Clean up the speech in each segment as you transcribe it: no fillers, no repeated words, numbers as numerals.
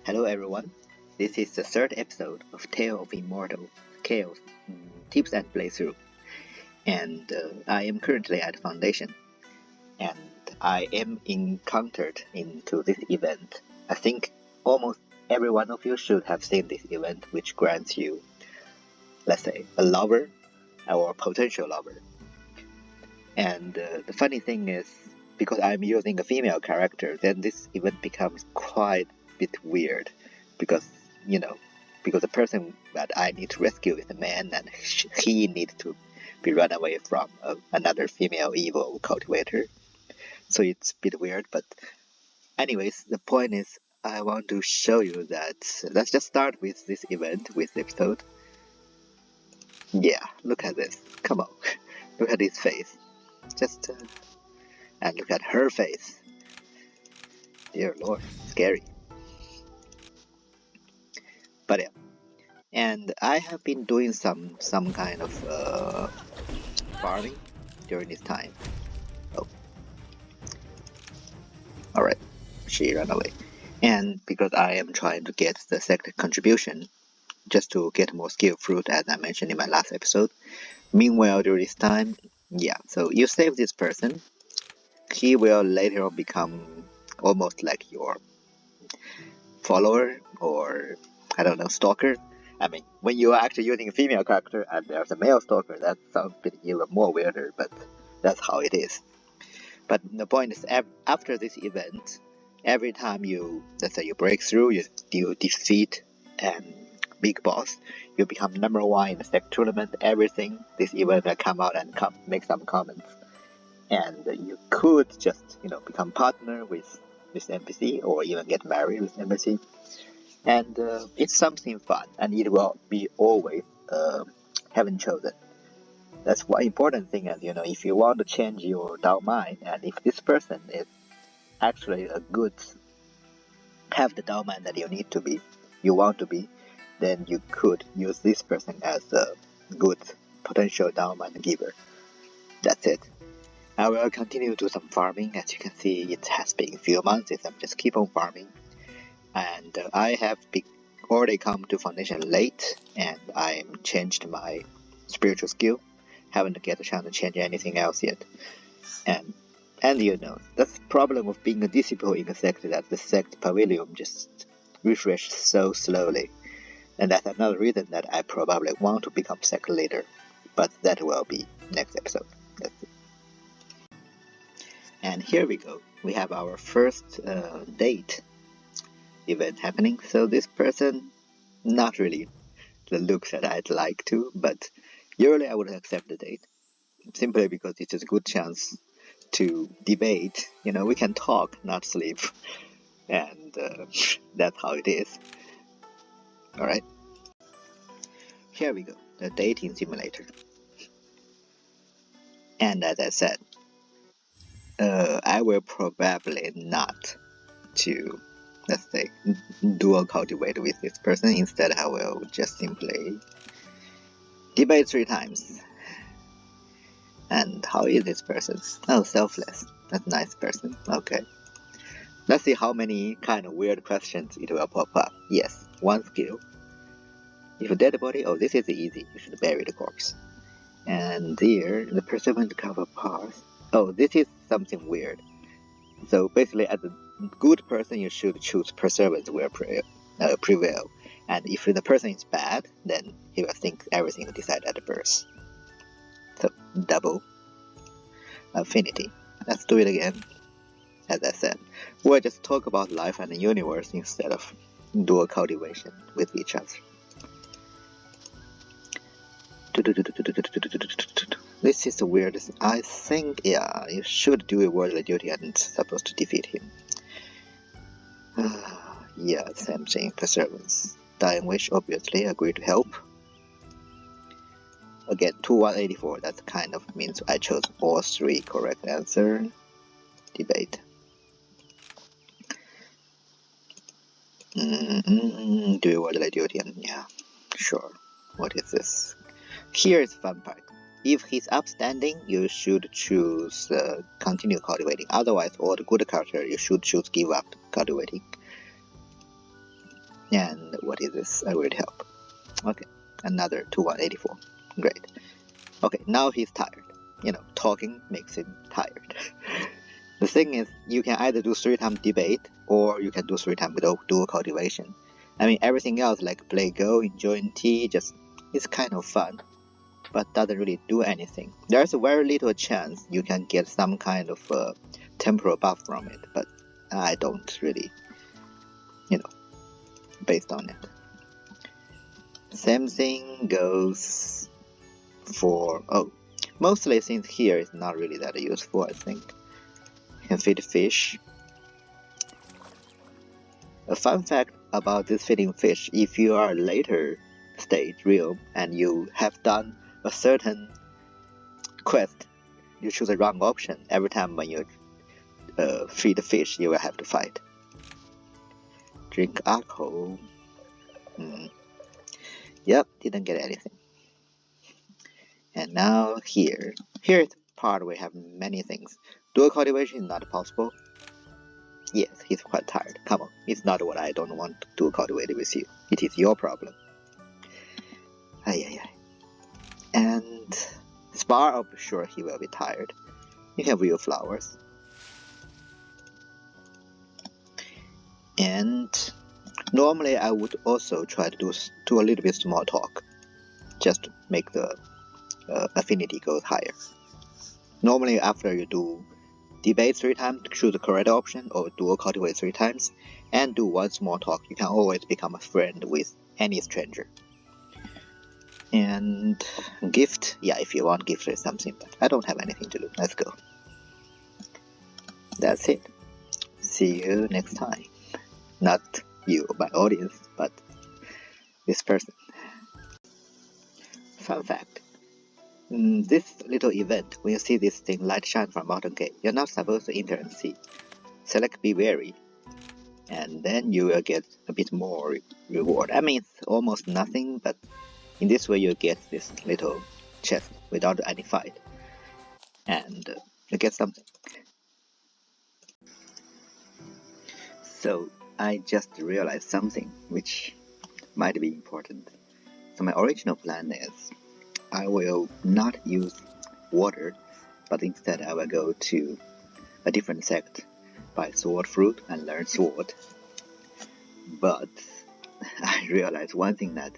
Hello everyone, this is the third episode of Tale of Immortal, Chaos Tips and Playthrough, and I am currently at Foundation, and I am encountered into this event. I think almost every one of you should have seen this event, which grants you, let's say, a lover or a potential lover. And the funny thing is, because I'm using a female character, then this event becomes quite a bit weird, because the person that I need to rescue is a man, and he needs to be run away from another female evil cultivator. So it's a bit weird, but anyways, the point is I want to show you that let's just start with this event, with the episode. Yeah, look at this. Come on. Look at his face. Just and look at her face. Dear Lord, scary. But yeah, and I have been doing some kind of farming during this time. Oh, all right, she ran away, and because I am trying to get the second contribution, just to get more skill fruit, as I mentioned in my last episode. Meanwhile, during this time, yeah, so you save this person, he will later on become almost like your follower, or I don't know, stalker. I mean, when you are actually using a female character and there's a male stalker, that sounds a bit even more weirder, but that's how it is. But the point is, after this event, every time let's say you break through, you defeat big boss, you become number 1 in the sect tournament, everything, this event will come out and make some comments. And you could just, become partner with this NPC, or even get married with NPC. And it's something fun, and it will be always heaven chosen. That's one important thing, as if you want to change your down mind, and if this person is actually have the down mind that you want to be, then you could use this person as a good potential down mind giver. That's it. I will continue to do some farming. As you can see, it has been a few months since I'm just keep on farming. And I have already come to Foundation late, and I'm changed my spiritual skill. Haven't get a chance to change anything else yet. And that's the problem of being a disciple in a sect, that the sect pavilion just refreshes so slowly. And that's another reason that I probably want to become sect leader. But that will be next episode. That's it. And here we go. We have our first date event happening. So this person, not really the looks that I'd like to, but usually I would accept the date, simply because it's a good chance to debate. We can talk, not sleep, and that's how it is. Alright, here we go, the dating simulator. And as I said, I will probably not to, let's say, dual cultivate with this person. Instead, I will just simply debate 3 times. And how is this person? Oh, selfless. That's a nice person. Okay. Let's see how many kind of weird questions it will pop up. Yes, 1 skill. If a dead body, oh, this is easy. You should bury the corpse. And here, the perseverance cover path. Oh, this is something weird. So basically, as a good person, you should choose perseverance will prevail. And if the person is bad, then he will think everything is decided at birth. So, double affinity. Let's do it again. As I said, we'll just talk about life and the universe instead of dual cultivation with each other. This is the weirdest. I think, yeah, you should do a worldly duty and supposed to defeat him. Yeah, same thing, perseverance. Dying wish, obviously, agree to help. Again, 2184, that kind of means I chose all 3 correct answer. Debate. Do a worldly duty, and yeah, sure. What is this? Here is the fun part. If he's upstanding, you should choose continue cultivating. Otherwise, all the good character, you should choose give up cultivating. And what is this? I will help. Okay, another 2184. Great. Okay, now he's tired. Talking makes him tired. The thing is, you can either do 3-time debate, or you can do 3-time without dual cultivation. I mean, everything else like play Go, enjoying tea, it's kind of fun, but doesn't really do anything. There's very little chance you can get some kind of temporal buff from it, but I don't really, based on it. Same thing goes for, mostly since here is not really that useful, I think. You can feed fish. A fun fact about this feeding fish, if you are later stage realm and you have done a certain quest, you choose the wrong option. Every time when you feed the fish, you will have to fight. Drink alcohol. Yep, didn't get anything. And now here's the part where we have many things. Dual cultivation is not possible. Yes, he's quite tired. Come on, it's not what I don't want to dual cultivate with you. It is your problem. And Spar, I'm sure he will be tired. You have real flowers. And normally I would also try to do a little bit small talk, just to make the affinity go higher. Normally after you do debate 3 times to choose the correct option, or dual cultivate 3 times, and do 1 small talk, you can always become a friend with any stranger. And gift, yeah, if you want gift or something, but I don't have anything to do. Let's go. That's it. See you next time. Not you, my audience, but this person. Fun fact. This little event, when you see this thing light shine from bottom gate, you're not supposed to enter and see. Select be wary, and then you will get a bit more reward. I mean, it's almost nothing, but in this way you get this little chest without any fight, and you get something. So I just realized something which might be important. So my original plan is I will not use water, but instead I will go to a different sect, buy sword fruit and learn sword. But I realized one thing, that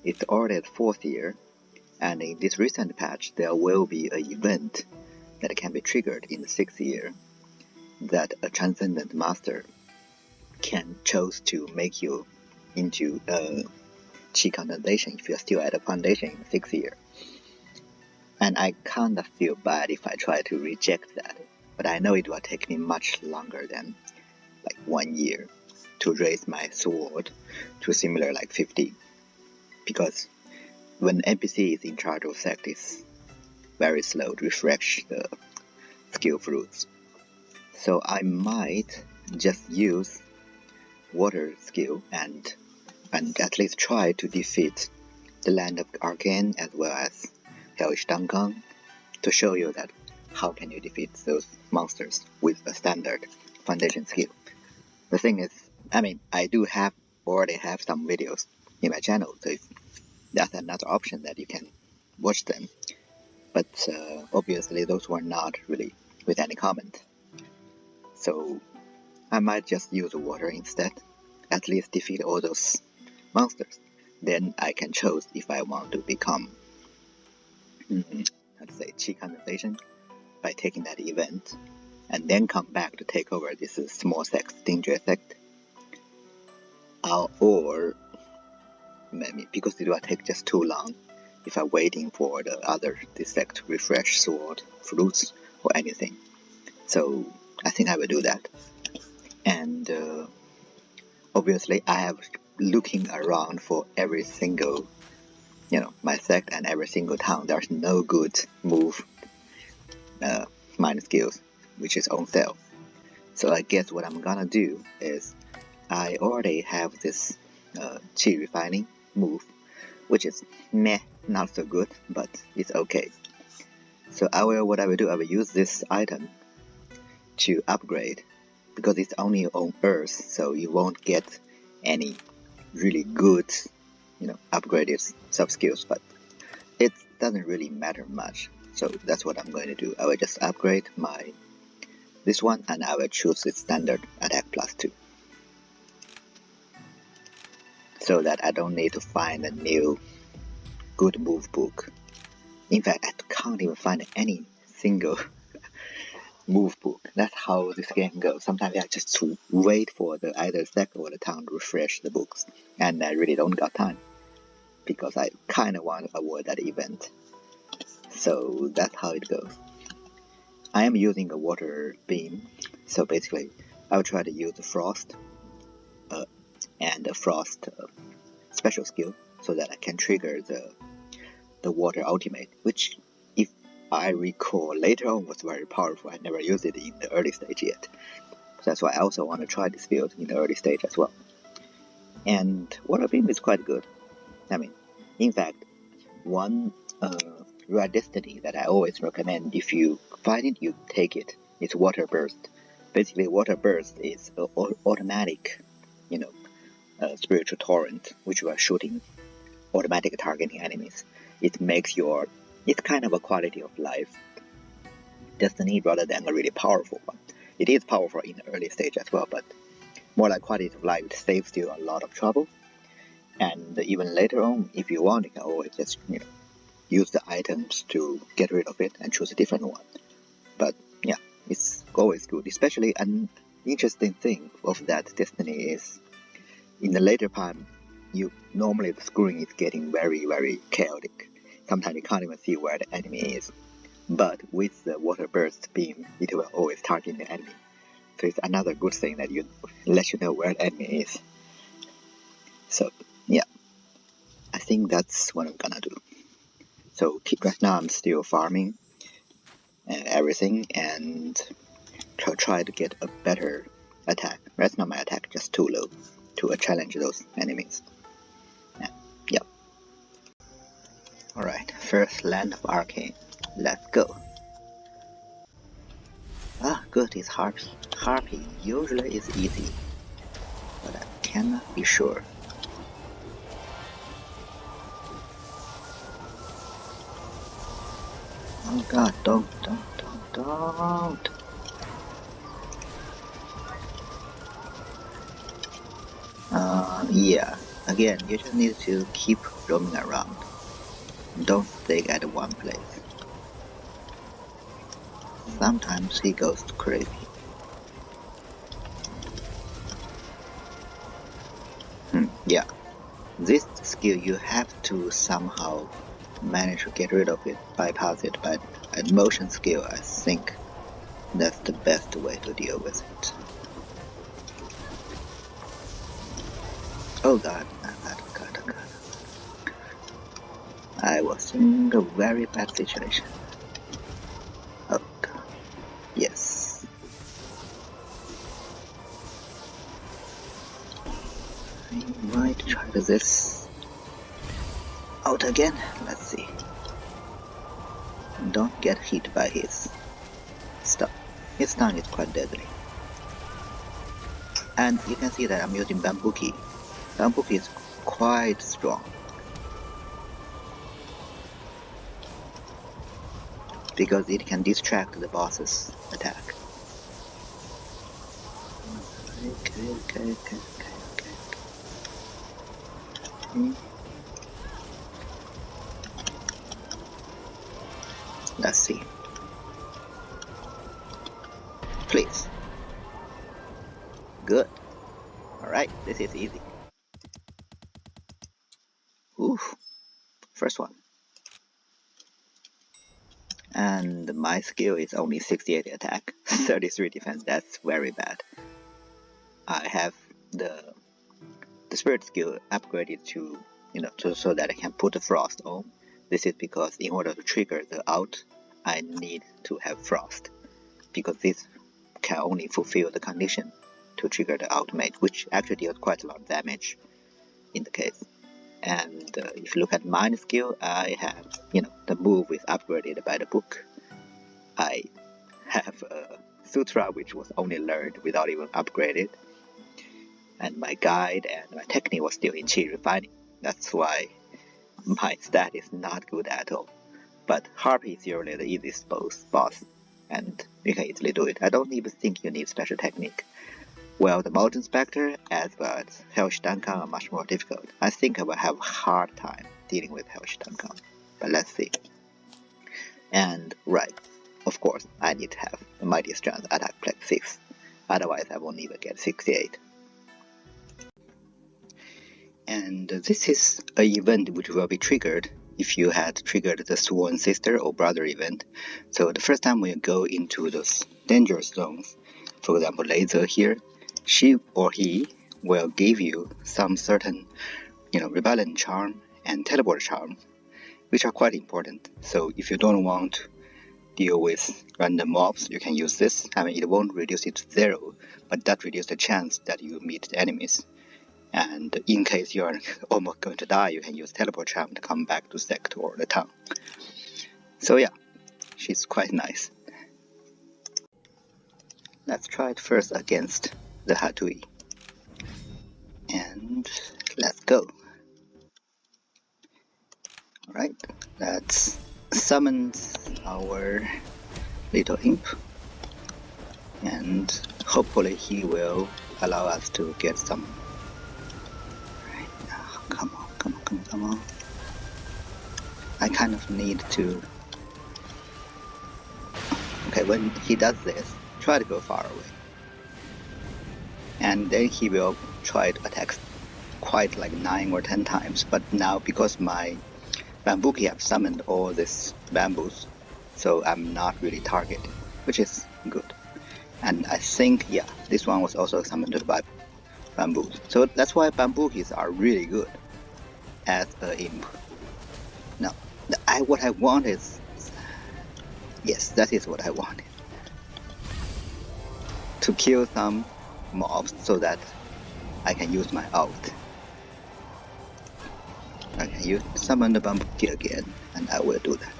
it's already 4th year, and in this recent patch there will be an event that can be triggered in the 6th year, that a transcendent master can choose to make you into a chi condensation if you're still at a foundation in the 6th year. And I kinda feel bad if I try to reject that, but I know it will take me much longer than like 1 year to raise my sword to similar like 50, because when NPC is in charge of sect, it's very slow to refresh the skill fruits. So I might just use water skill and at least try to defeat the land of Arcane as well as Hellish DangKang, to show you that how can you defeat those monsters with a standard foundation skill. The thing is, I mean, I do already have some videos in my channel, so that's another option that you can watch them. But obviously those were not really with any comment. So I might just use water instead, at least defeat all those monsters. Then I can choose if I want to become, let's say, chi condensation by taking that event, and then come back to take over this small sect, danger sect. Or maybe, because it will take just too long if I'm waiting for this sect to refresh sword, fruits, or anything. So I think I will do that. And obviously I have looking around for every single, my sect and every single town. There's no good move mind skills which is on sale. So I guess what I'm gonna do is, I already have this chi refining move, which is meh, not so good, but it's okay. So what I will do, I will use this item to upgrade, because it's only on Earth, so you won't get any really good, upgraded sub-skills, but it doesn't really matter much. So that's what I'm going to do. I will just upgrade this one, and I will choose its standard attack +2. So that I don't need to find a new good move book. In fact, I can't even find any single move book. That's how this game goes. Sometimes I just wait for either Sec or the town to refresh the books, and I really don't got time because I kind of want to avoid that event. So that's how it goes. I am using a water beam, so basically I'll try to use the frost and the frost special skill so that I can trigger the water ultimate, which if I recall later on was very powerful. I never used it in the early stage yet. That's why I also want to try this build in the early stage as well. And water beam is quite good. I mean, in fact, one rare destiny that I always recommend, if you find it, you take it. It's water burst. Basically, water burst is an automatic, spiritual torrent, which you are shooting automatic targeting enemies. It makes it's kind of a quality of life destiny rather than a really powerful one. It is powerful in the early stage as well, but more like quality of life. It saves you a lot of trouble. And even later on, if you want, you can always just use the items to get rid of it and choose a different one. But yeah, it's always good. Especially an interesting thing of that destiny is in the later part, normally the screen is getting very, very chaotic. Sometimes you can't even see where the enemy is. But with the water burst beam, it will always target the enemy. So it's another good thing that lets you know where the enemy is. So yeah, I think that's what I'm gonna do. So right now I'm still farming and everything, and try to get a better attack. Right now my attack just too low to challenge those enemies. Yeah. Alright, first land of Arcane. Let's go. Good, it's Harpy. Harpy usually is easy, but I cannot be sure. Oh god, don't. Yeah, again, you just need to keep roaming around. Don't stay at one place. Sometimes he goes crazy. Yeah, this skill you have to somehow manage to get rid of it, bypass it, but at motion skill I think that's the best way to deal with it. Oh god. I was in a very bad situation. Oh god. Yes. I might try this out again. Let's see. Don't get hit by his stuff. His stun is quite deadly. And you can see that I'm using Bambuki. Bambuki is quite strong. Because it can distract the boss's attack. Okay. Let's see. Please. Good. Alright, this is easy. Oof. First one. And my skill is only 68 attack, 33 defense. That's very bad. I have the spirit skill upgraded to so that I can put the frost on. This is because in order to trigger the ult, I need to have frost, because this can only fulfill the condition to trigger the ultimate, which actually deals quite a lot of damage in the case. And if you look at my skill, I have, the move is upgraded by the book. I have a sutra which was only learned without even upgraded. and my guide and my technique was still in chi refining. That's why my stat is not good at all. But Harpy is usually the easiest boss, and you can easily do it. I don't even think you need special technique. Well, the Molten Specter as well as Hellish DangKang are much more difficult. I think I will have a hard time dealing with Hellish DangKang, but let's see. And right, of course, I need to have the Mighty Strength attack plus 6, otherwise I won't even get 68. And this is an event which will be triggered if you had triggered the Sworn Sister or Brother event. So the first time we go into those dangerous zones, for example Laser here, she or he will give you some certain rebellion charm and teleport charm, which are quite important. So if you don't want to deal with random mobs, you can use this. I mean, it won't reduce it to 0, but that reduces the chance that you meet the enemies. And in case you are almost going to die, you can use teleport charm to come back to Sector or the town. So yeah, she's quite nice. Let's try it first against the Hatui. And let's go. Alright, let's summon our little imp. And hopefully he will allow us to get some. Come on. I kind of need to. Okay, when he does this, try to go far away. And then he will try to attack quite like 9 or 10 times. But now, because my Bambuki have summoned all these bamboos, so I'm not really targeted, which is good. And I think, yeah, this one was also summoned by bamboos. So that's why Bambukis are really good as an imp. Now, what I want is... Yes, that is what I wanted. To kill some mobs so that I can use my ult. Okay, you summon the Bambuki again, and I will do that.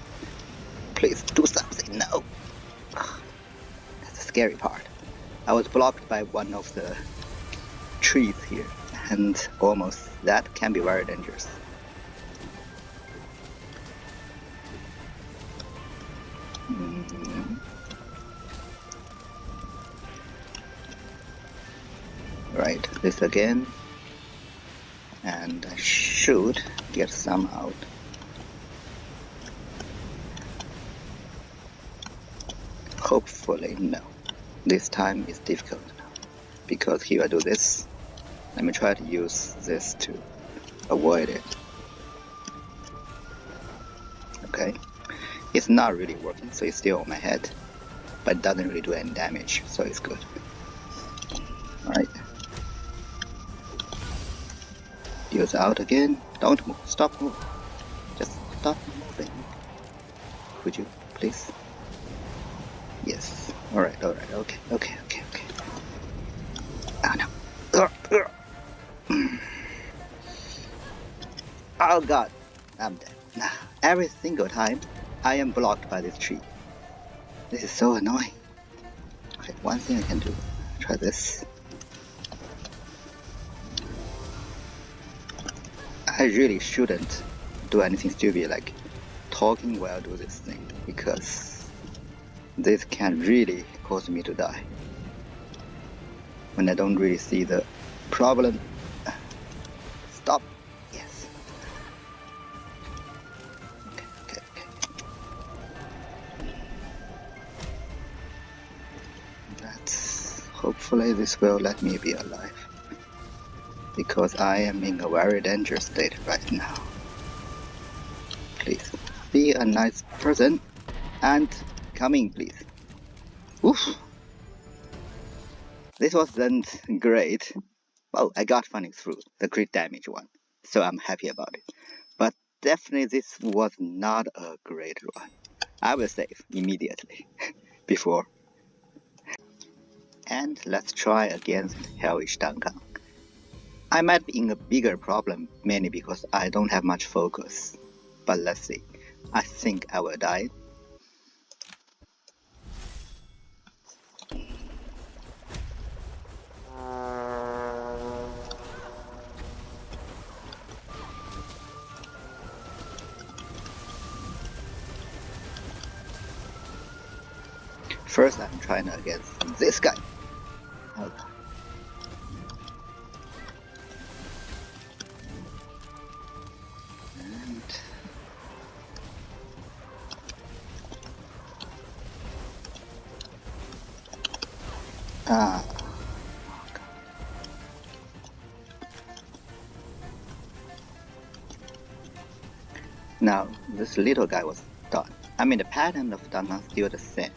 Please do something now. That's the scary part. I was blocked by one of the trees here, and almost that can be very dangerous. Right, this again, and I should get some out. Hopefully no. This time is difficult because here I do this. Let me try to use this to avoid it. Okay, it's not really working, so it's still on my head, but it doesn't really do any damage, so it's good. Alright. Use out again. Don't move. Stop moving. Just stop moving. Could you, please? Yes. Alright. Okay. Oh no. Oh god. I'm dead. Every single time I am blocked by this tree. This is so annoying. Okay, one thing I can do. Try this. I really shouldn't do anything stupid like talking while I do this thing, because this can really cause me to die when I don't really see the problem. Stop. Yes. Okay. Hopefully this will let me be alive, because I am in a very dangerous state right now. Please, be a nice person and come in, please. Oof! This wasn't great. Well, I got Phoenix Fruit, the crit damage one, so I'm happy about it. But definitely this was not a great run. I will save immediately before. And let's try against Hellish DangKang. I might be in a bigger problem, mainly because I don't have much focus. But let's see. I think I will die. First, I'm trying against this guy. Oh. And now this little guy was done. I mean, the pattern of DangKang is still the same.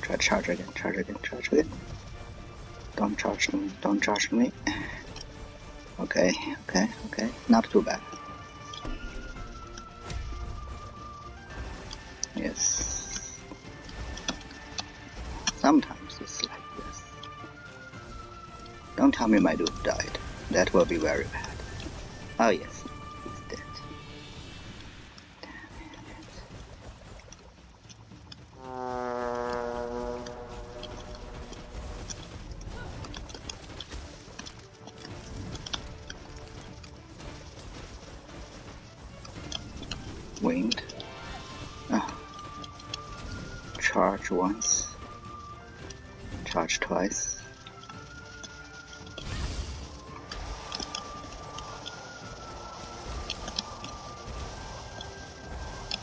Try to charge again, charge again, charge again. Don't charge me, don't charge me. Okay, okay, okay, not too bad. Yes. Sometimes it's like this. Don't tell me my dude died. That will be very bad. Oh yes, he's dead. Winged. Charge once. Charge twice.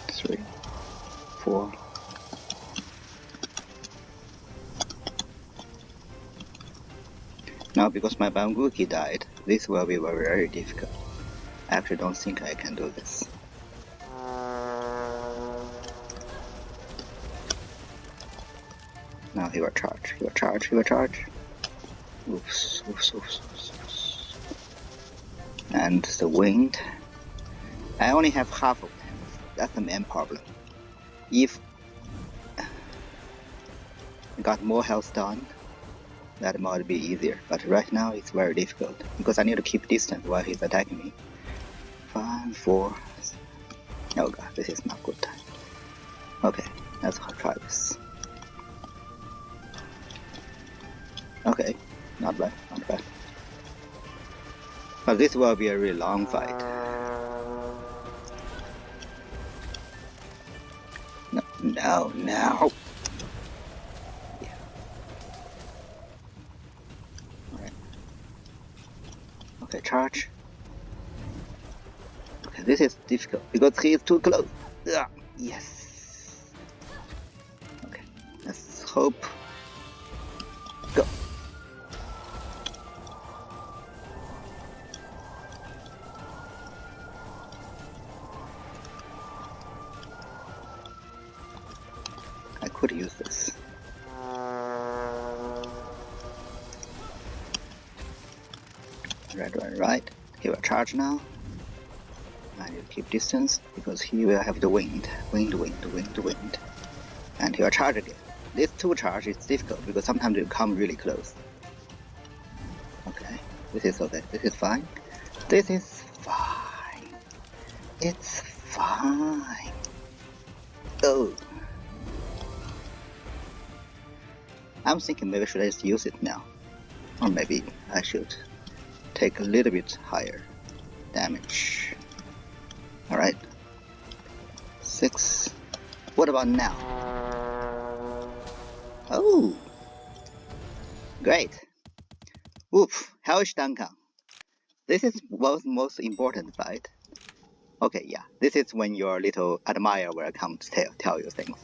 Three. 4. Now because my Bambuki died, this will be very, very difficult. I actually don't think I can do this. Now he will charge, he will charge, he will charge. Oops, oops, oops, oops, oops. And the wind. I only have half of them. That's the main problem. If I got more health done, that might be easier. But right now it's very difficult because I need to keep distance while he's attacking me. 5, 4. Oh god, this is not good time. Okay, let's try this. Okay, not bad, not bad. But this will be a really long fight. No, no, no. Yeah. Alright. Okay, charge. Okay, this is difficult because he is too close. Ugh, yes. Okay, let's hope. Go. I could use this. Right. He will charge now. I need to keep distance because he will have the wind. Wind. And he will charge again. This 2 charge is difficult because sometimes it come really close. Okay, this is okay. This is fine. This is fine. It's fine. Oh. I'm thinking maybe should I just use it now? Or maybe I should take a little bit higher damage. Alright. 6. What about now? Oh! Great! Oof! Hellish DangKang. This is most important fight. Okay, yeah, this is when your little admirer will come to tell you things.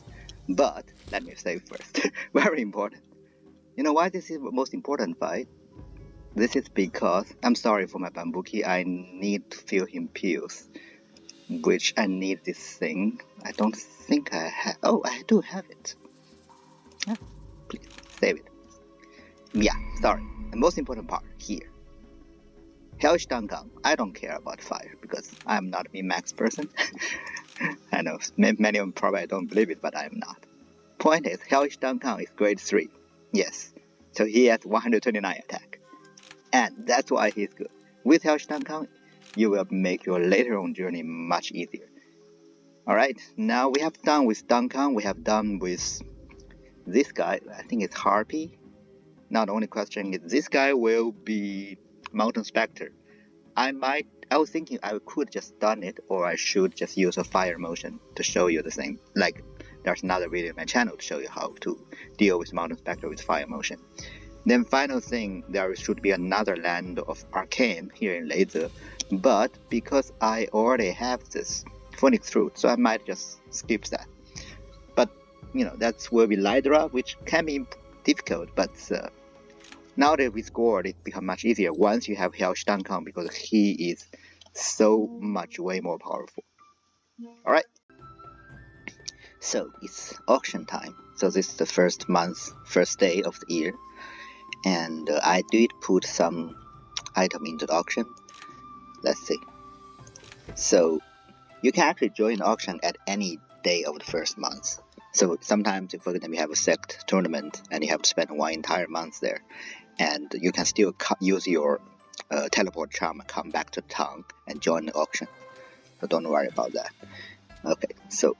But, let me say first, very important. You know why this is the most important fight? This is because, I'm sorry for my Bambuki, I need to fill him pills. Which I need this thing. I don't think I have. Oh, I do have it. Yeah, please, save it. Yeah, sorry. The most important part here. Hellish DangKang. I don't care about fire because I'm not a min-max person. I know many of them probably don't believe it, but I'm not. Point is, Hellish DangKang is grade 3. Yes. So he has 129 attack. And that's why he's good. With Hellish DangKang, you will make your later on journey much easier. Alright, now we have done with DangKang, we have done with this guy, I think it's Harpy. Now the only question is, this guy will be Mountain Specter. I was thinking I could just stun it, or I should just use a fire motion to show you the thing. Like, there's another video in my channel to show you how to deal with Mountain Specter with fire motion. Then final thing, there should be another land of Arcane here in Laser, but because I already have this Phoenix Fruit, so I might just skip that. But, you know, that's where we Lydra, which can be difficult, but nowadays with Gourd it becomes much easier once you have Hellish DangKang, because he is so much way more powerful. Alright, so it's auction time. So this is the first day of the year, and I did put some item into the auction. Let's see. So you can actually join the auction at any day of the first month. So sometimes, for example, you have a sect tournament and you have to spend one entire month there, and you can still use your teleport charm and come back to town and join the auction. So don't worry about that. Okay, so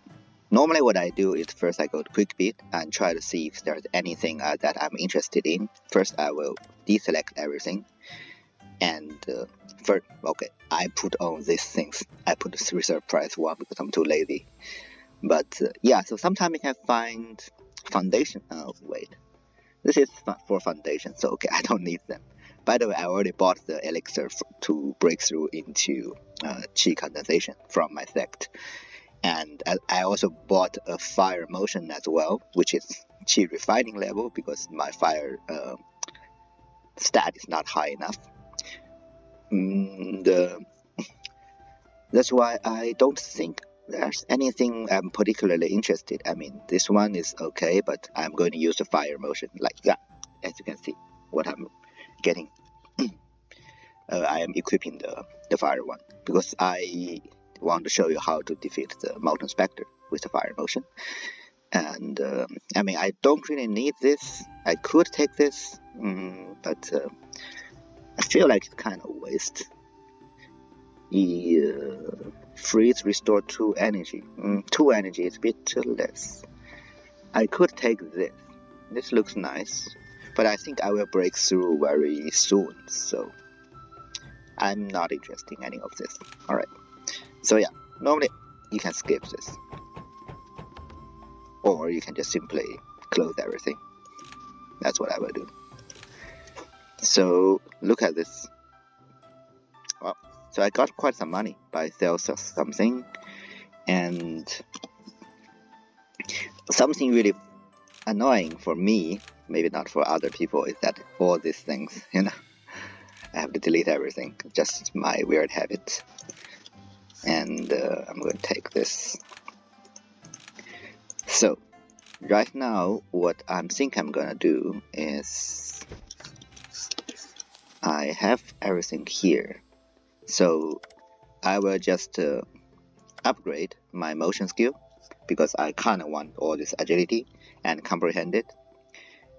normally what I do is first I go to Quick Beat and try to see if there's anything that I'm interested in. First I will deselect everything, and first, okay, I put on these things. I put the reserve price 1 because I'm too lazy. But yeah, so sometimes you can find foundation. Oh wait, this is for foundation, so okay, I don't need them. By the way, I already bought the elixir to break through into chi condensation from my sect, and I also bought a fire motion as well, which is chi refining level, because my fire stat is not high enough. That's why I don't think there's anything I'm particularly interested. I mean, this one is okay, but I'm going to use the fire motion like that. As you can see, what I'm getting. I am equipping the fire one because I want to show you how to defeat the Mountain Specter with the fire motion. And I mean, I don't really need this. I could take this, but I feel like it's kind of a waste. Freeze, restore 2 energy. 2 energy is a bit less. I could take this. This looks nice, but I think I will break through very soon, so I'm not interested in any of this. Alright, so yeah, normally you can skip this, or you can just simply close everything. That's what I will do. So look at this. Well, so I got quite some money by sales of something, and something really annoying for me, maybe not for other people, is that all these things, you know, I have to delete everything. Just my weird habit. And I'm going to take this. So right now, what I think I'm going to do is I have everything here. So I will just upgrade my motion skill, because I kind of want all this agility and comprehend it.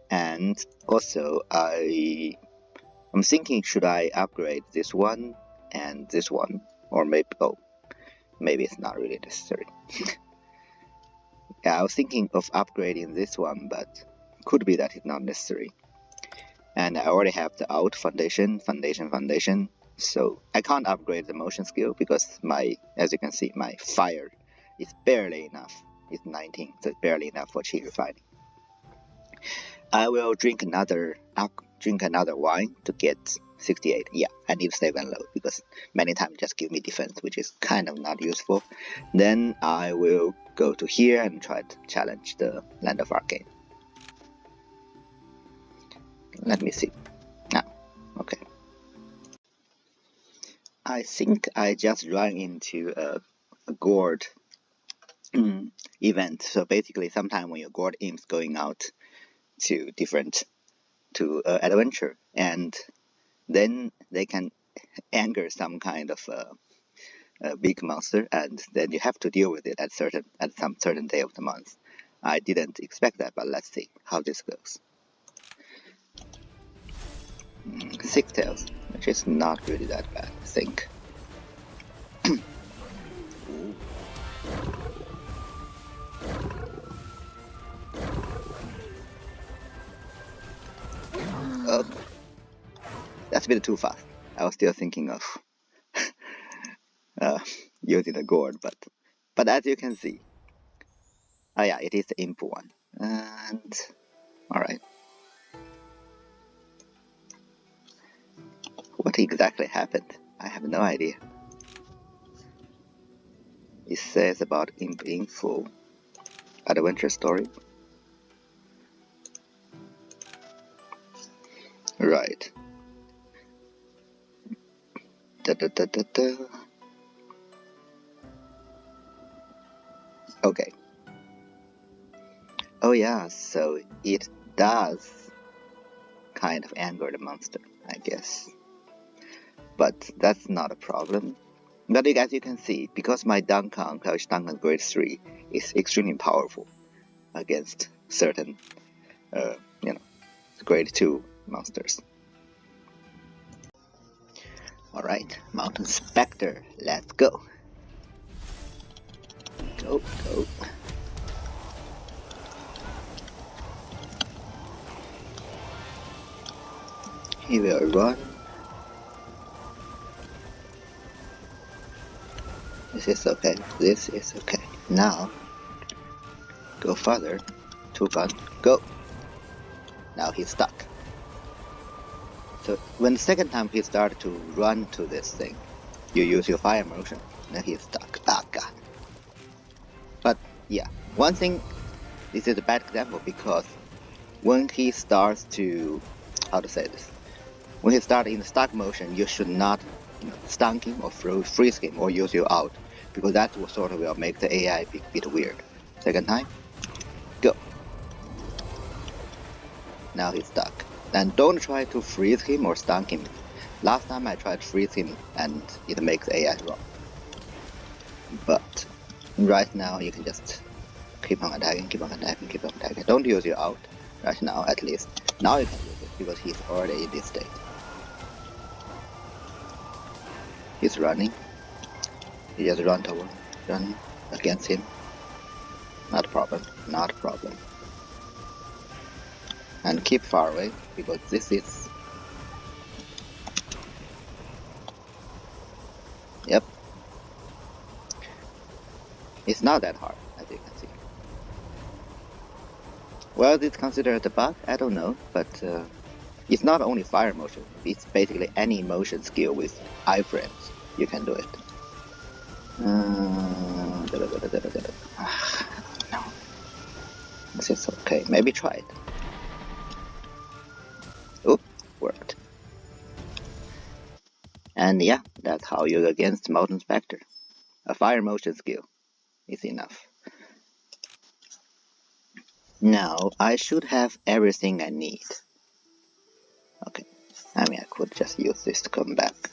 And also I'm thinking, should I upgrade this one and this one, or maybe it's not really necessary. Yeah, I was thinking of upgrading this one, but could be that it's not necessary. And I already have the out foundation, so I can't upgrade the motion skill because as you can see, my fire is barely enough. It's 19, so it's barely enough for chi refining. I will drink another wine to get 68. Yeah, I need to save and load because many times just give me defense, which is kind of not useful. Then I will go to here and try to challenge the Land of Arcane. Let me see. Okay. I think I just ran into a Gourd event. So basically, sometime when your Gourd imps going out to adventure, and then they can anger some kind of a big monster, and then you have to deal with it at some certain day of the month. I didn't expect that, but let's see how this goes. 6 tails, which is not really that bad, I think. That's a bit too fast. I was still thinking of using the Gourd, but as you can see, yeah, it is the imp one. And alright. What exactly happened? I have no idea. It says about imp info. Adventure story. Right. Okay. Oh yeah, so it does kind of anger the monster, I guess. But that's not a problem. But as you can see, because my DangKang, Hellish DangKang grade 3 is extremely powerful against certain, grade 2 monsters. Alright, Mountain Specter, let's go. Go. He will run. This is okay. Now, go further. 2 gun, go. Now he's stuck. So when the second time he started to run to this thing, you use your fire motion, then he's stuck. Ah, God. But yeah, one thing, this is a bad example because when he starts to, when he starts in the stuck motion, you should not stun him or freeze him or use your out, because that will sort of will make the AI a bit weird. Second time, go. Now he's stuck. And don't try to freeze him or stun him. Last time I tried to freeze him and it makes AI wrong. But right now you can just keep on attacking. Don't use your out. Right now, at least. Now you can use it because he's already in this state. He's running. You just run against him. Not a problem. And keep far away because this is. Yep. It's not that hard, as you can see. Well, it's considered a bug? I don't know, but it's not only fire motion. It's basically any motion skill with iframes. You can do it. No. This is okay. Maybe try it. Oop, worked. And yeah, that's how you go against Mountain Specter. A fire motion skill is enough. Now, I should have everything I need. Okay, I mean I could just use this to come back,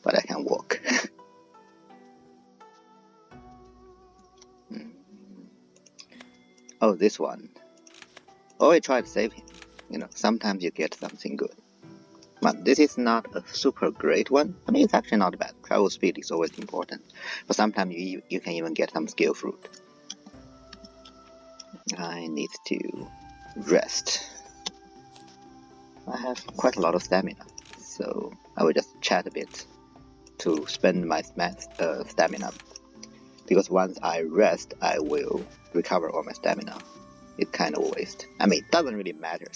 but I can walk. Oh, this one. Oh, I tried to save him. Sometimes you get something good. But this is not a super great one. I mean, it's actually not bad. Travel speed is always important. But sometimes you can even get some skill fruit. I need to rest. I have quite a lot of stamina, so I will just chat a bit to spend my stamina. Because once I rest, I will recover all my stamina. It's kind of a waste. I mean, it doesn't really matter,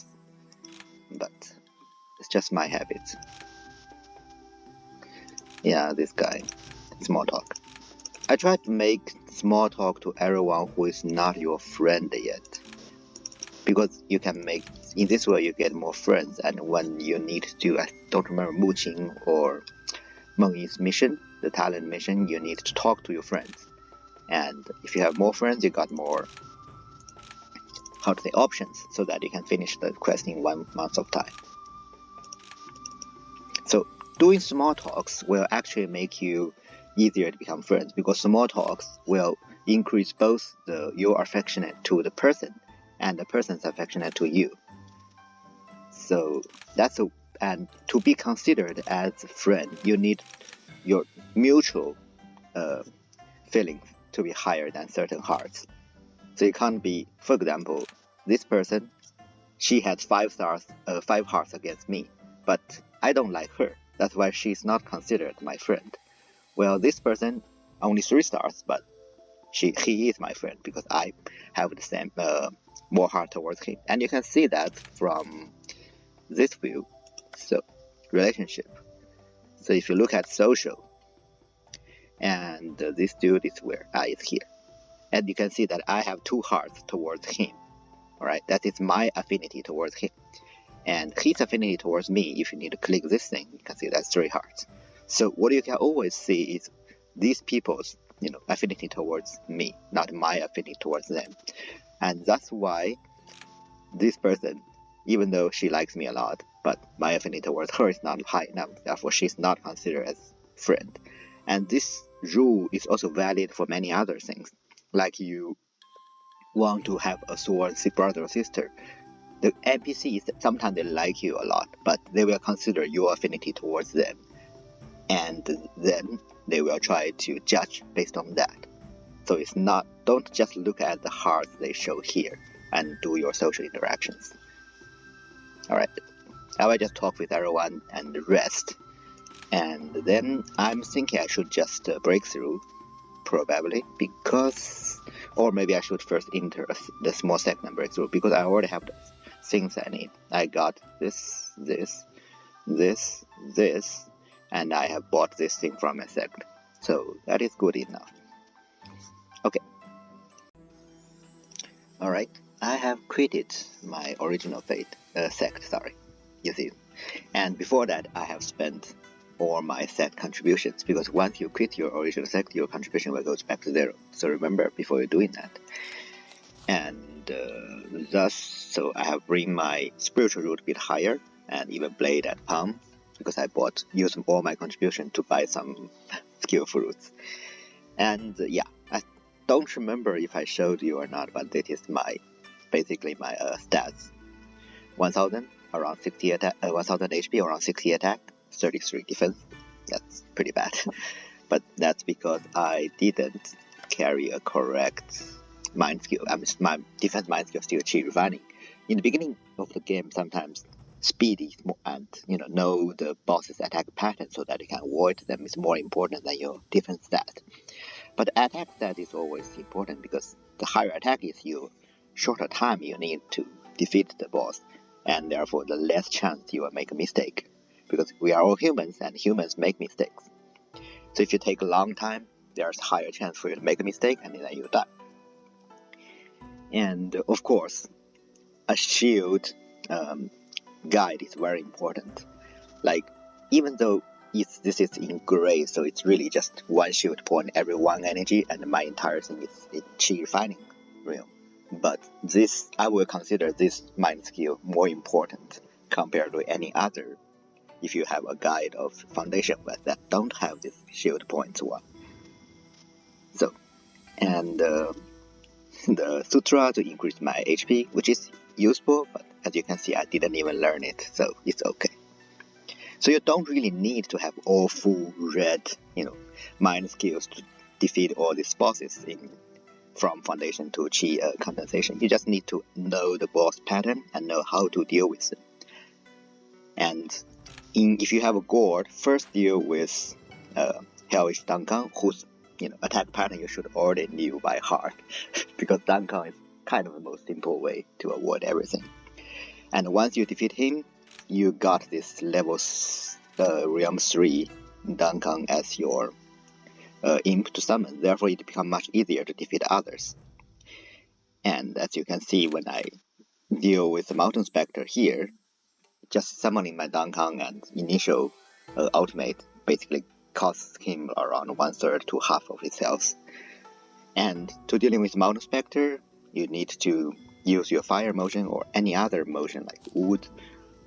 but it's just my habits. Yeah, this guy. Small talk. I try to make small talk to everyone who is not your friend yet. Because you can make, in this way you get more friends, and when you need to, I don't remember Muqing or Meng Yi's mission, the talent mission, you need to talk to your friends. And if you have more friends, you got more, options, so that you can finish the quest in 1 month of time. So doing small talks will actually make you easier to become friends, because small talks will increase both your affectionate to the person and the person's affectionate to you. So and to be considered as a friend, you need your mutual feelings to be higher than certain hearts. So you can't be, for example, this person, she had 5 hearts against me, but I don't like her. That's why she's not considered my friend. Well, this person only 3 stars, but he is my friend because I have the same more heart towards him. And you can see that from this view. So relationship. So if you look at social, and this dude is where I is here, and you can see that I have 2 hearts towards him. Alright, that is my affinity towards him. And his affinity towards me, if you need to click this thing, you can see that's 3 hearts. So what you can always see is these people's affinity towards me, not my affinity towards them. And that's why this person, even though she likes me a lot, but my affinity towards her is not high enough, therefore she's not considered as friend. And this rule is also valid for many other things, like you want to have a sworn brother or sister. The NPCs, sometimes they like you a lot, but they will consider your affinity towards them, and then they will try to judge based on that. So it's not, don't just look at the hearts they show here and do your social interactions. Alright, I will just talk with everyone and rest, and then I'm thinking I should just break through, probably, because, or maybe I should first enter the small segment breakthrough, because I already have the things I need. I got this, and I have bought this thing from a sect, so that is good enough. Okay. Alright, I have quitted my original sect, you see. And before that, I have spent all my sect contributions, because once you quit your original sect, your contribution will go back to 0. So remember before you're doing that. And thus, so I have bring my spiritual root a bit higher, and even blade and palm, because I used all my contribution to buy some skill fruits. And yeah, I don't remember if I showed you or not, but that is basically my stats. 1000 around 60 attack, 1000 HP around 60 attack, 33 defense. That's pretty bad. But that's because I didn't carry a correct mind skill. I mean, my defense mind skill still chi refining. In the beginning of the game, sometimes speed is more, and know the boss's attack pattern so that you can avoid them is more important than your defense stat. But attack stat is always important, because the higher attack is, you shorter time you need to defeat the boss, and therefore the less chance you will make a mistake, because we are all humans and humans make mistakes. So if you take a long time, there's higher chance for you to make a mistake and then you die. And of course, a shield guide is very important. Like, even though this is in gray, so it's really just 1 shield point every 1 energy, and my entire thing is in chi refining realm. But this, I will consider this mind skill more important compared to any other, if you have a guide of foundation that don't have this shield points one. So, and the sutra to increase my HP, which is useful, but as you can see, I didn't even learn it, so it's okay. So you don't really need to have all full red, mind skills to defeat all these bosses from foundation to chi condensation. You just need to know the boss pattern and know how to deal with them. And if you have a Gourd, first deal with Hellish DangKang, whose attack pattern you should already knew by heart, because DangKang is kind of the most simple way to avoid everything. And once you defeat him, you got this level realm 3 DangKang as your imp to summon, therefore it becomes much easier to defeat others. And as you can see, when I deal with the Mountain Specter here, just summoning my DangKang and initial ultimate basically costs him around 1/3 to half of his health. And to dealing with Mountain Specter, you need to use your fire motion or any other motion like wood,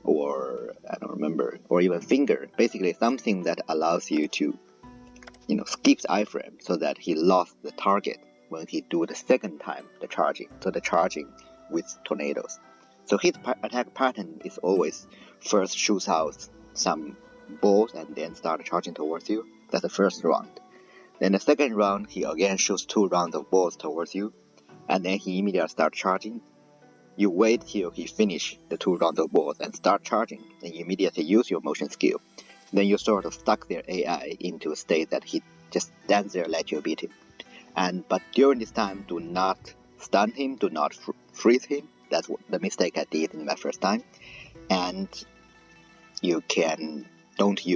or I don't remember, or even finger, basically something that allows you to skip the iframe so that he lost the target when he do the second time the charging, so the charging with tornadoes. So his attack pattern is always first shoots out some balls and then start charging towards you. That's the first round. Then the second round, he again shoots 2 rounds of balls towards you, and then he immediately starts charging. You wait till he finish the 2 rounds of balls and start charging, then you immediately use your motion skill. Then you sort of stuck their AI into a state that he just stands there and let you beat him. But during this time, do not stun him, do not freeze him. That's the mistake I did in my first time. And you can don't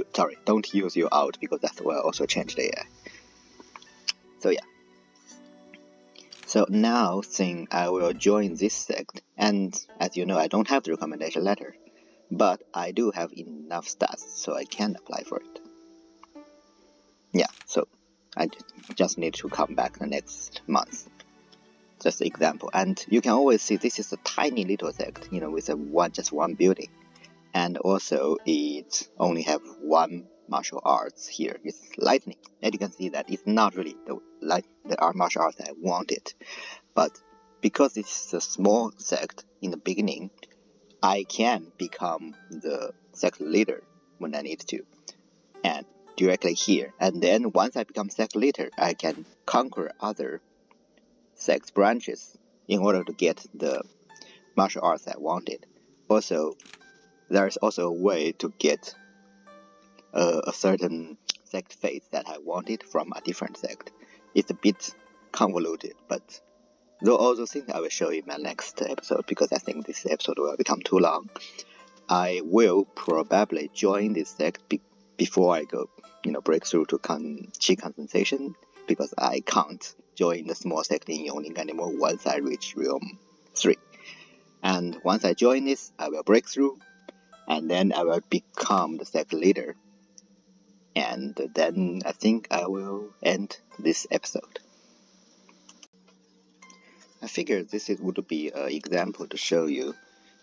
use your out, because that will also change the AI. So yeah. So now, since I will join this sect, and as you know, I don't have the recommendation letter, but I do have enough stats, so I can apply for it. Yeah, so I just need to come back the next month. Just an example. And you can always see this is a tiny little sect, with just one building. And also it only have one martial arts here. It's lightning. And you can see that it's not really the martial arts I wanted. But because it's a small sect in the beginning, I can become the sect leader when I need to. And directly here. And then once I become sect leader, I can conquer other sect branches in order to get the martial arts I wanted. Also, there's also a way to get a certain sect phase that I wanted from a different sect. It's a bit convoluted, but all those things I will show you in my next episode, because I think this episode will become too long. I will probably join this sect before I go, break through to Qi concentration, because I can't join the small sect in Yongling anymore once I reach Realm 3. And once I join this, I will break through, and then I will become the sect leader. And then I think I will end this episode. I figured this would be an example to show you.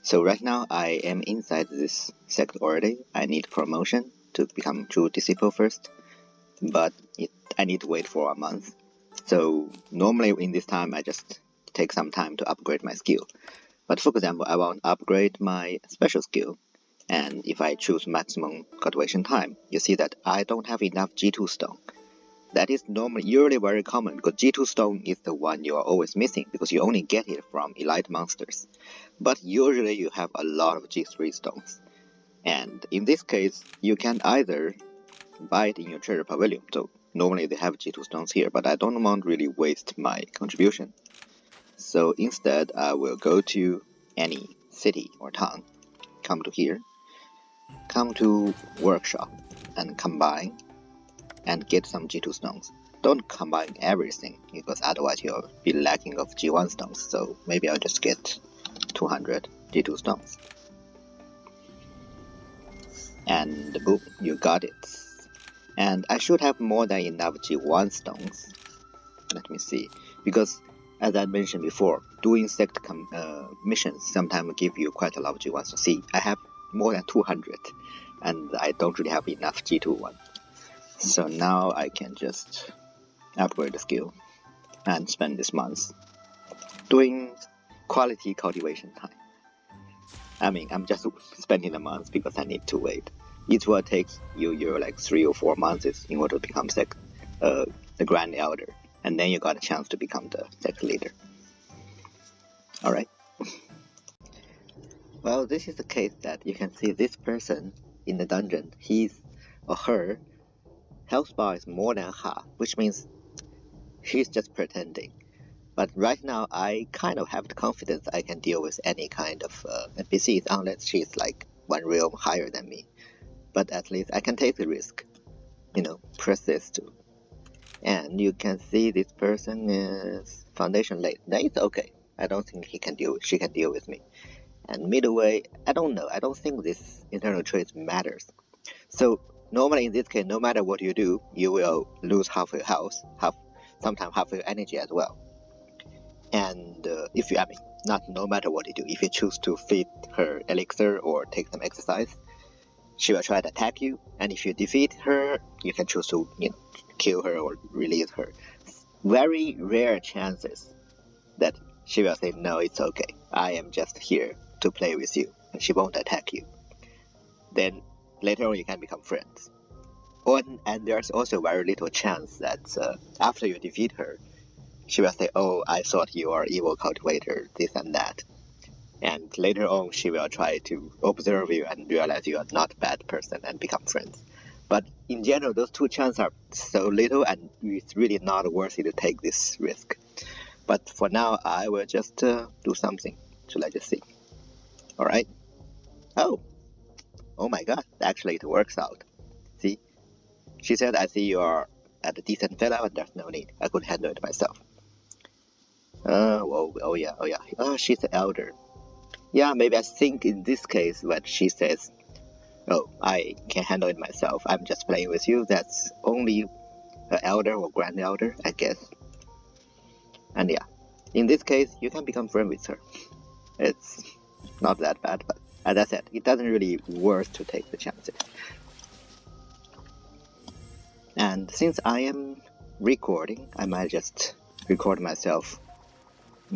So right now I am inside this sect already. I need promotion to become true disciple first, but I need to wait for a month. So normally in this time I just take some time to upgrade my skill. But for example, I want to upgrade my special skill. And if I choose maximum cultivation time, you see that I don't have enough G2 stone. That is usually very common, because G2 stone is the one you are always missing, because you only get it from elite monsters. But usually you have a lot of G3 stones. And in this case, you can either buy it in your treasure pavilion. So normally they have G2 stones here, but I don't want to really waste my contribution. So instead, I will go to any city or town, come to here, come to workshop, and combine, and get some G2 stones. Don't combine everything, because otherwise you'll be lacking of G1 stones, so maybe I'll just get 200 G2 stones. And boom, you got it. And I should have more than enough G1 stones. Let me see, because as I mentioned before, doing sect missions sometimes give you quite a lot of G1. So see, I have more than 200, and I don't really have enough G2 one. So now I can just upgrade the skill and spend this month doing quality cultivation time. I mean, I'm just spending a month because I need to wait. It will take you like 3 or 4 months in order to become the Grand Elder. And then you got a chance to become the sect leader. Alright. Well, this is the case that you can see this person in the dungeon. His or her health bar is more than half, which means she's just pretending. But right now, I kind of have the confidence I can deal with any kind of NPCs, unless she's like 1 realm higher than me. But at least I can take the risk, persist. And you can see this person is foundation late. That is okay. I don't think she can deal with me. And midway, I don't know. I don't think this internal traits matters. So normally in this case, no matter what you do, you will lose half your health, sometimes half your energy as well. And no matter what you do, if you choose to feed her elixir or take some exercise, she will try to attack you. And if you defeat her, you can choose to kill her or release her. Very rare chances that she will say, no, it's okay, I am just here to play with you, and she won't attack you. Then later on you can become friends. And there's also very little chance that after you defeat her, she will say, oh, I thought you are evil cultivator, this and that. And later on, she will try to observe you and realize you are not a bad person and become friends. But in general, those two chances are so little, and it's really not worthy to take this risk. But for now, I will just do something to let you see. Alright? Oh my god, actually it works out. See? She said, I see you are at a decent villa, and there's no need. I could handle it myself. Oh yeah. Oh, she's the elder. Yeah, maybe I think in this case when she says, oh, I can handle it myself, I'm just playing with you, that's only an elder or grand elder, I guess. And yeah, in this case, you can become friends with her. It's not that bad, but as I said, it doesn't really worth to take the chances. And since I am recording, I might just record myself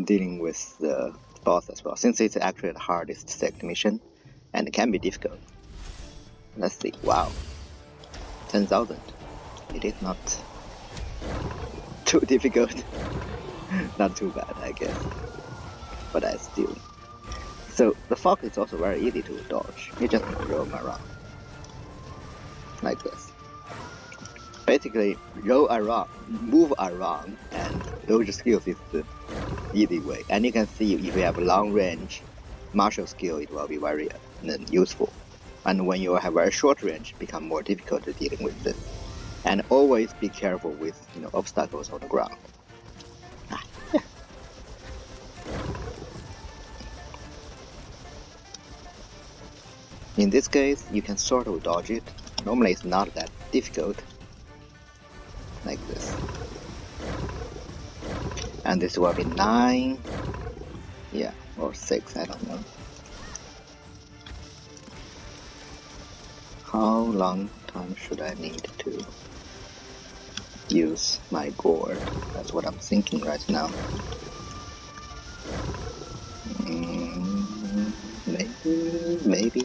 dealing with the boss as well, since it's actually the hardest sect mission, and it can be difficult. Let's see, wow, 10,000. It is not too difficult. Not too bad, I guess. But I still. So the fox is also very easy to dodge. You just roam around. Like this. Basically, roll around, move around, and dodge skills is the easy way. And you can see if you have long range martial skill, it will be very useful. And when you have very short range, it becomes more difficult dealing with this. And always be careful with obstacles on the ground. In this case, you can sort of dodge it. Normally it's not that difficult. Like this. And this will be 9. Yeah, or 6, I don't know. How long time should I need to use my Gourd? That's what I'm thinking right now. Maybe.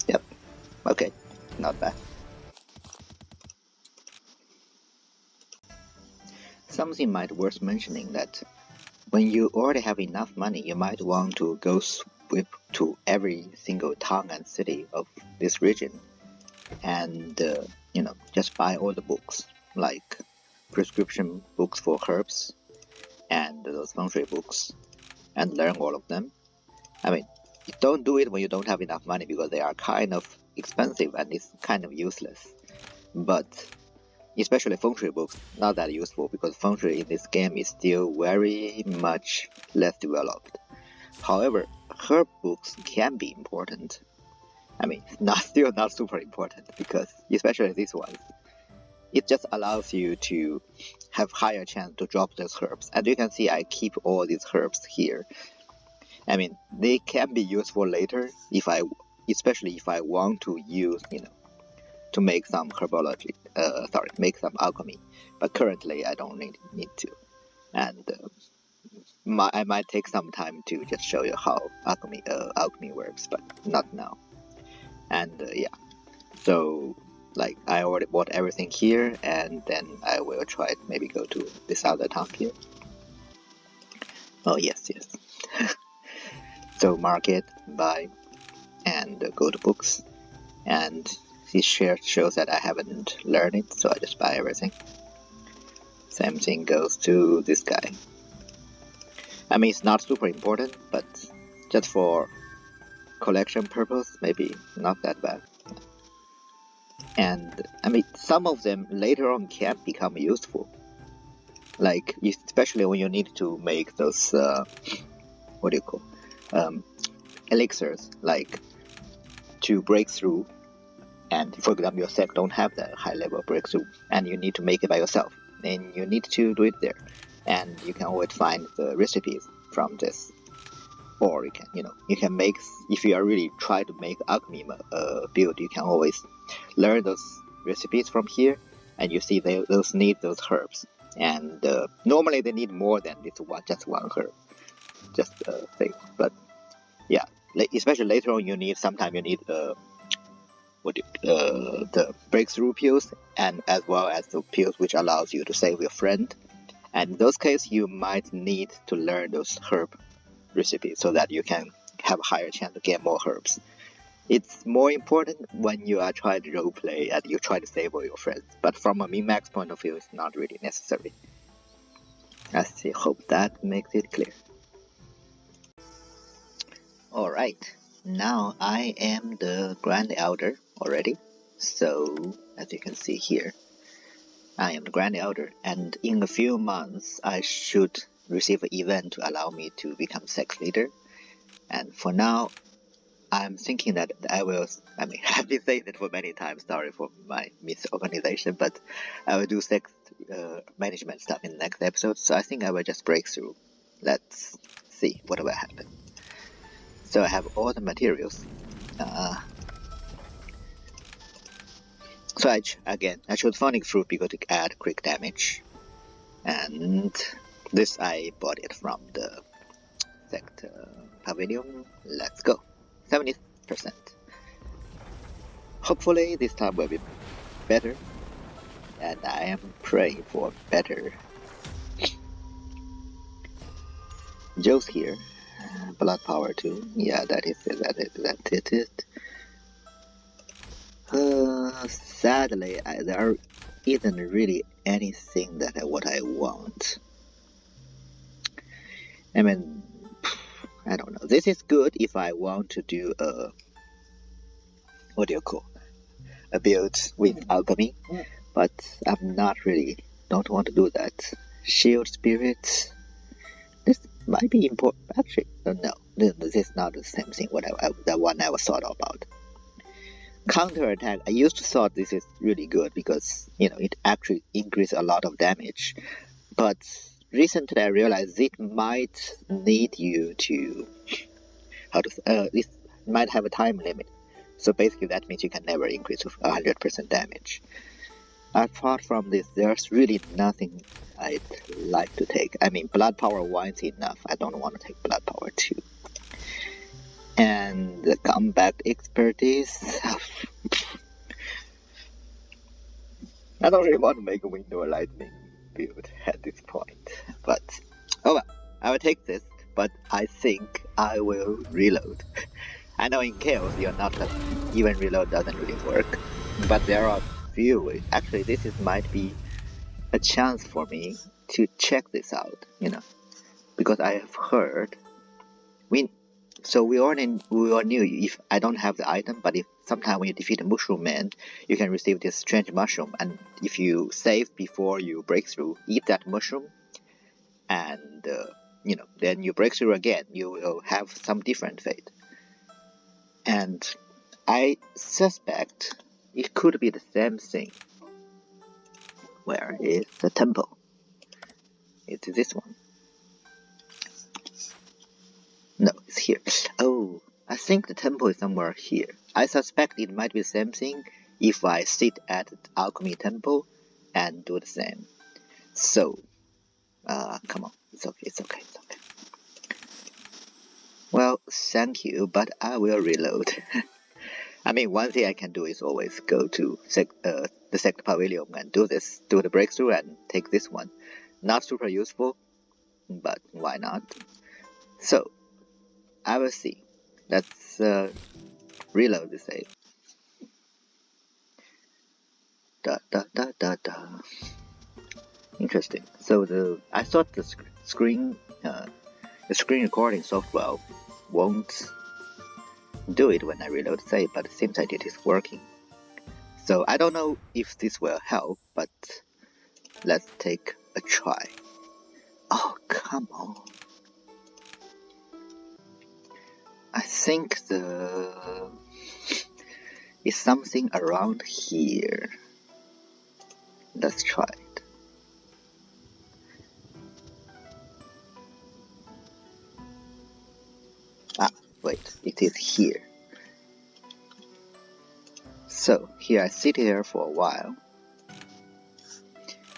Yep. Okay. Not bad. Something might worth mentioning that when you already have enough money, you might want to go sweep to every single town and city of this region and just buy all the books, like prescription books for herbs and those Fengshui books, and learn all of them. I mean, don't do it when you don't have enough money because they are kind of expensive and it's kind of useless. But especially Fengshui books, not that useful because Fengshui in this game is still very much less developed. However, herb books can be important. I mean, still not super important because, especially these ones, it just allows you to have higher chance to drop those herbs. And you can see I keep all these herbs here. I mean, they can be useful later especially if I want to use, to make some herbology, make some alchemy. But currently I don't need to. And I might take some time to just show you how alchemy works, but not now. And yeah, so like I already bought everything here, and then I will try maybe go to this other town here. Oh yes. So market, buy, and go to books, and this shows that I haven't learned it, so I just buy everything. Same thing goes to this guy. I mean, it's not super important, but just for collection purpose, maybe not that bad. And I mean, some of them later on can become useful, like especially when you need to make those elixirs, like to break through. And for example, your sect don't have the high level breakthrough, and you need to make it by yourself. Then you need to do it there, and you can always find the recipes from this. Or you can make, if you are really trying to make alchemy build, you can always learn those recipes from here, and you see those need those herbs. And normally they need more than this just one herb, just a thing. But yeah, especially later on, sometimes you need the breakthrough pills, and as well as the pills which allows you to save your friend, And in those cases, you might need to learn those herb recipes so that you can have a higher chance to get more herbs. It's more important when you are trying to roleplay and you try to save all your friends, but from a min-max point of view, it's not really necessary. I hope that makes it clear. Alright, now I am the Grand Elder already, so as you can see here, I am the Grand Elder, and in a few months I should receive an event to allow me to become sect leader. And for now, I'm thinking that I will, I've been saying it for many times, sorry for my misorganization, but I will do sect management stuff in the next episode, so I think I will just break through. Let's see what will happen. So I have all the materials. So I chose Phonic Fruit because it add quick damage, and this I bought it from the sect pavilion. Let's go. 70%. Hopefully this time will be better, and I am praying for better. Joe's here. Blood power too. Yeah, that is it. Sadly, there isn't really anything that what I want. I mean, I don't know. This is good if I want to do a a build with alchemy, but I'm not really don't want to do that. Shield spirit. This might be important. Actually, no, this is not the same thing. The one I was thought about. Counter attack. I used to thought this is really good because it actually increases a lot of damage, but recently I realized it might need you to it might have a time limit. So basically that means you can never increase to 100% damage. Apart from this, there's really nothing I'd like to take. I mean, blood power 1 is enough. I don't want to take blood power 2. And the combat expertise. I don't really want to make a window lightning build at this point. But, oh well, I will take this, but I think I will reload. I know in Chaos you're not even reload doesn't really work, but there are few ways. Actually, might be a chance for me to check this out, because I have heard we all knew if I don't have the item, but if sometime when you defeat a mushroom man, you can receive this strange mushroom, and if you save before you break through, eat that mushroom, and then you break through again, you will have some different fate. And I suspect it could be the same thing. Where is the temple? It's this one. No, it's here. Oh, I think the temple is somewhere here. I suspect it might be the same thing if I sit at the alchemy temple and do the same. So, come on, it's okay. Well, thank you, but I will reload. I mean, one thing I can do is always go to the sect pavilion and do the breakthrough and take this one. Not super useful, but why not? So, I will see. Let's reload the save. Interesting. So I thought the screen recording software won't do it when I reload save, but it seems like it is working. So I don't know if this will help, but let's take a try. Oh, come on. I think it's something around here. Let's try it. Wait, it is here. So here I sit here for a while,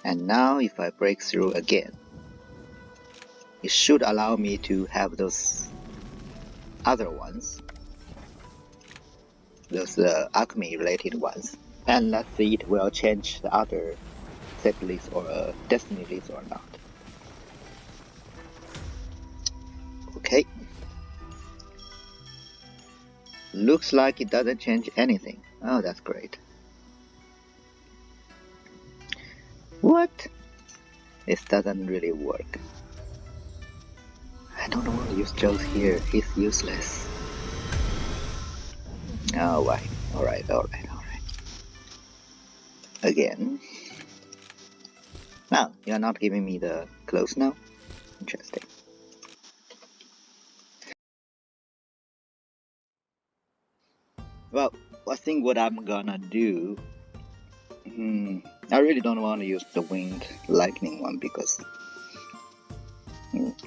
and now if I break through again, it should allow me to have those other ones, those alchemy related ones, and let's see it will change the other set list or destiny list or not. looks like it doesn't change anything. Oh, that's great. What? This doesn't really work. I don't want to use Joe's here. He's useless. Alright. Again. Now, you're not giving me the close now? Interesting. Well, I think what I'm gonna do... I really don't want to use the winged lightning one because...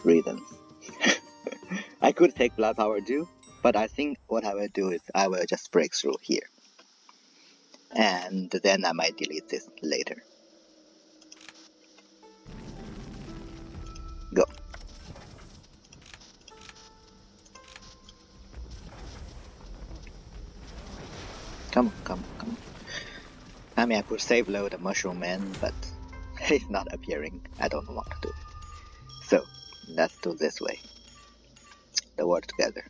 reasons. I could take blood power too, but I think what I will do is I will just break through here. And then I might delete this later. Go. Come on. I mean, I could save load the mushroom man, but he's not appearing. I don't want to do it. So, let's do this way. The word together.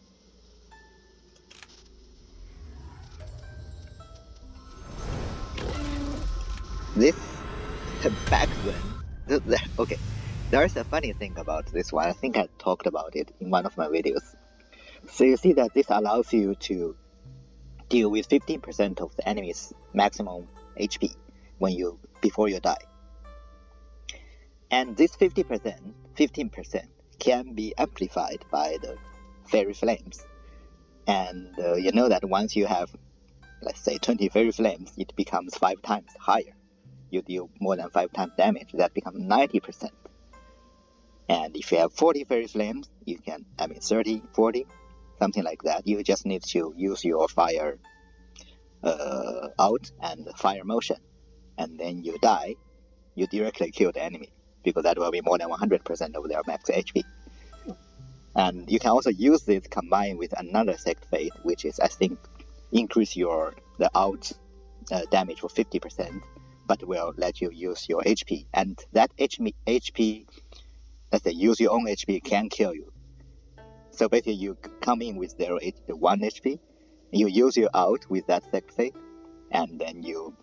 This back then. Okay, there's a funny thing about this one. I think I talked about it in one of my videos. So you see that this allows you to deal with 15% of the enemy's maximum HP before you die. And this 15% can be amplified by the fairy flames. And you know that once you have, let's say, 20 fairy flames, it becomes 5 times higher. You deal more than 5 times damage, that becomes 90%. And if you have 40 fairy flames, you can, 30, 40, something like that. You just need to use your fire out and fire motion. And then you die, you directly kill the enemy, because that will be more than 100% of their max HP. And you can also use this combined with another Sect Fate, which is, I think, increase the out damage for 50%, but will let you use your HP. And that HP, let's say, use your own HP can kill you. So basically, you come in with 1 HP, you use your out with that Sect Fate, and then you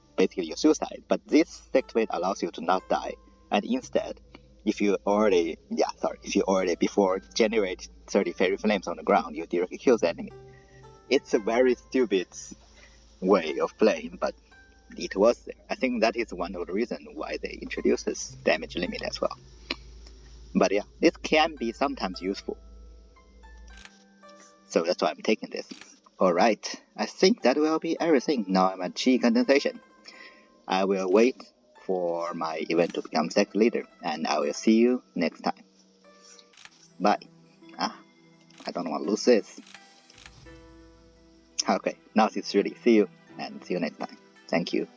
suicide. But this Sect Fate allows you to not die, and instead, if you already before generate 30 fairy flames on the ground, you directly kill the enemy. It's a very stupid way of playing, but it was there. I think that is one of the reasons why they introduced this damage limit as well. But yeah, this can be sometimes useful. So that's why I'm taking this. Alright, I think that will be everything. Now I'm at Chi Condensation. I will wait for my event to become sect leader, and I will see you next time. Bye. I don't want to lose this. Okay, now it's really see you, and see you next time. Thank you.